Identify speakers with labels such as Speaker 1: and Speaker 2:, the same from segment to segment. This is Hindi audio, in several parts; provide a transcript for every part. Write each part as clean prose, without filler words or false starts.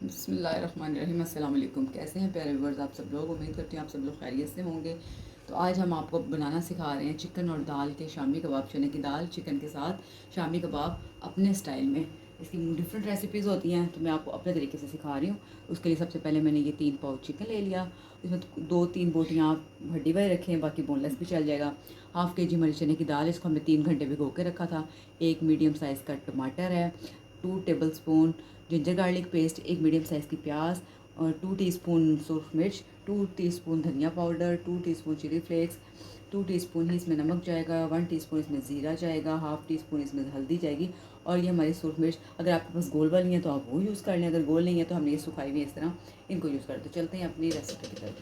Speaker 1: बिस्मिल्लाहिर्रहमानिर्रहीम। अस्सलाम वालेकुम। कैसे हैं प्यारे व्यूअर्स आप सब लोग? उम्मीद करती हूँ आप सब लोग खैरियत से होंगे। तो आज हम आपको बनाना सिखा रहे हैं चिकन और दाल के शामी कबाब। चने की दाल चिकन के साथ शामी कबाब अपने स्टाइल में। इसकी डिफरेंट रेसिपीज़ होती हैं, तो मैं आपको अपने तरीके से सिखा रही हूँ। उसके लिए सबसे पहले मैंने ये 3 पाउच चिकन ले लिया। इसमें 2-3 बोटियाँ आप हड्डी वाले रखें, बाकी बोनलेस भी चल जाएगा। हाफ़ के जी हमारी चने की दाल, इसको हमने 3 घंटे भिगो के रखा था। एक मीडियम साइज़ का टमाटर है, 2 table spoon ginger garlic paste, एक मीडियम साइज़ की प्याज और 2 टीस्पून सूर्ख मिर्च, 2 टीस्पून धनिया powder, 2 teaspoon chilli flakes, 2 teaspoon ही इसमें नमक जाएगा, 1 टीस्पून इसमें ज़ीरा जाएगा, हाफ़ टी स्पून इसमें हल्दी जाएगी। और ये हमारी सूर्ख मिर्च, अगर आपके पास गोल वाली है तो आप वो यूज़ कर लें, अगर गोल नहीं है तो हमने ये सुखाई हुई है इस तरह, इनको यूज़ करते। चलते हैं अपनी रेसिपी की तरफ।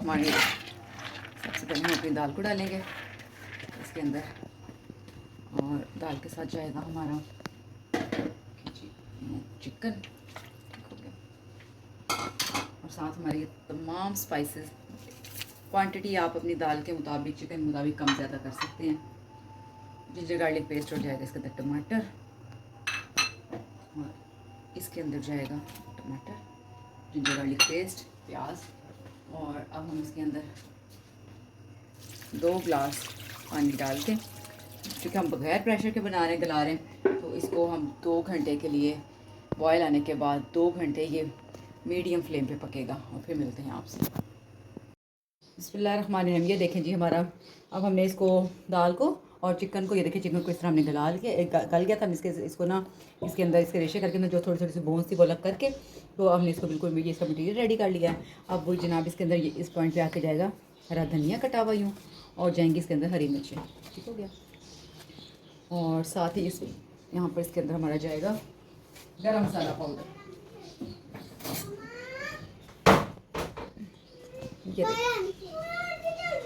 Speaker 1: हमारी सबसे पहले हम अपनी दाल को डालेंगे इसके अंदर, और दाल के साथ जाएगा हमारा चिकन, ठीक हो गया। और साथ हमारी तमाम स्पाइसेस, क्वांटिटी आप अपनी दाल के मुताबिक, चिकन के मुताबिक कम ज़्यादा कर सकते हैं। जिंजर गार्लिक पेस्ट हो जाएगा इसके अंदर, टमाटर, और इसके अंदर जाएगा टमाटर, जिंजर गार्लिक पेस्ट, प्याज। और अब हम इसके अंदर 2 ग्लास पानी डाल के, क्योंकि हम बगैर प्रेशर के बना रहे हैं, गला रहे हैं, तो इसको हम 2 घंटे के लिए, बॉयल आने के बाद 2 घंटे ये मीडियम फ्लेम पे पकेगा। और फिर मिलते हैं आपसे। बिस्मिल्लाहिर्रहमानिर्रहीम। ये देखें जी हमारा, अब हमने इसको, दाल को और चिकन को, ये देखिए चिकन को इस तरह हमने गला के गल गया था। हम इसको ना, इसके अंदर इसके रेशे करके ना, जो थोड़ी थोड़ी सी बोन्स थी वो अलग करके, तो हमने इसको बिल्कुल मीडियम, इसका मटीरियल रेडी कर लिया है। अब वो जनाब इसके अंदर ये इस पॉइंट पे आके जाएगा हरा धनिया कटा हुआ यूँ, और जाएंगी इसके अंदर हरी मिर्चें, ठीक हो गया। और साथ ही इस यहाँ पर इसके अंदर हमारा जाएगा गरम मसाला पाउडर। ये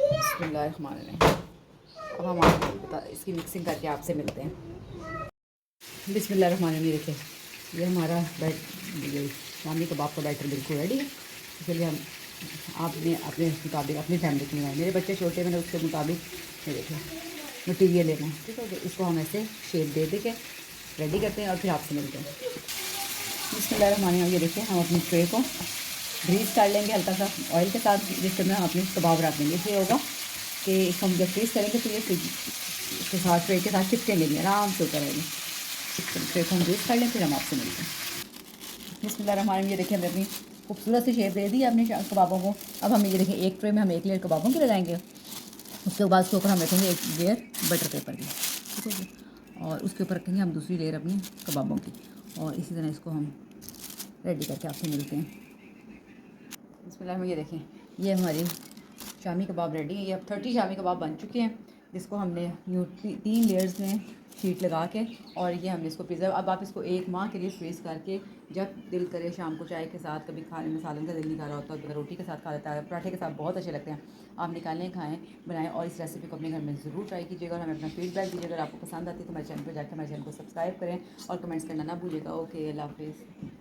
Speaker 1: बिस्मिल्लाहिर्रहमानिर्रहीम। अब हम आपको इसकी मिक्सिंग करके आपसे मिलते हैं। बिस्मिल्लाहिर्रहमानिर्रहीम। देखिए ये हमारा ये शामी कबाब का बैटर बिल्कुल रेडी है। इसलिए हम, आपने अपने मुताबिक अपनी फैमिली के लिए, मेरे बच्चे छोटे, मैंने उसके मुताबिक ये देखिए मटीरियल लेना है, ठीक है। इसको हम ऐसे शेप दे के रेडी करते हैं और फिर आपसे मिलते हैं। बिस्मिल्लाहिर्रहमानिर्रहीम। ये देखिए हम अपनी ट्रे को ग्रीस कर लेंगे हल्का सा ऑयल के साथ, जिसके अंदर हम अपने कबाब रख देंगे। इसलिए होगा कि इसको हम जब ग्रीस करेंगे तो ये इसके साथ, ट्रे के साथ चिपकेंगे नहीं, आराम से ऊपर रहेंगे। ट्रे को हम ग्रीस कर लें, फिर हम आपसे मिलते हैं। बिस्मिल्लाहिर्रहमानिर्रहीम। ये देखिए हमने अपनी खूबसूरत सी शेप दे दी अपने कबाबों को। अब हम ये देखिए एक ट्रे में हम एक लेयर कबाबों की लगाएंगे, उसके बाद उसके ऊपर हम रखेंगे एक लेयर बटर पेपर की, ठीक है। और उसके ऊपर रखेंगे हम दूसरी लेयर अपनी कबाबों की, और इसी तरह इसको हम रेडी करके आपसे मिलते हैं। बिस्मिल्लाह में ये देखें, ये हमारी शामी कबाब रेडी है। ये अब 30 शामी कबाब बन चुके हैं, जिसको हमने यूँ 3 लेयर्स में शीट लगा के, और ये हमने इसको पिज़्ज़ा, अब आप इसको 1 माह के लिए फ्रीज़ करके, जब दिल करे शाम को चाय के साथ, कभी खाने में सालन का दिल नहीं कर रहा होता, तो रोटी के साथ खा लेता है, पराठे के साथ बहुत अच्छे लगते हैं। आप निकालें, खाएँ, बनाएँ, और इस रेसिपी को अपने घर में ज़रूर ट्राई कीजिएगा और हमें अपना फीडबैक दीजिएगा। अगर आपको पसंद आती है तो हमारे चैनल पर जाकर हमारे चैनल को सब्सक्राइब करें और कमेंट्स करना ना भूलिएगा। ओके, अल्लाह हाफ़िज़।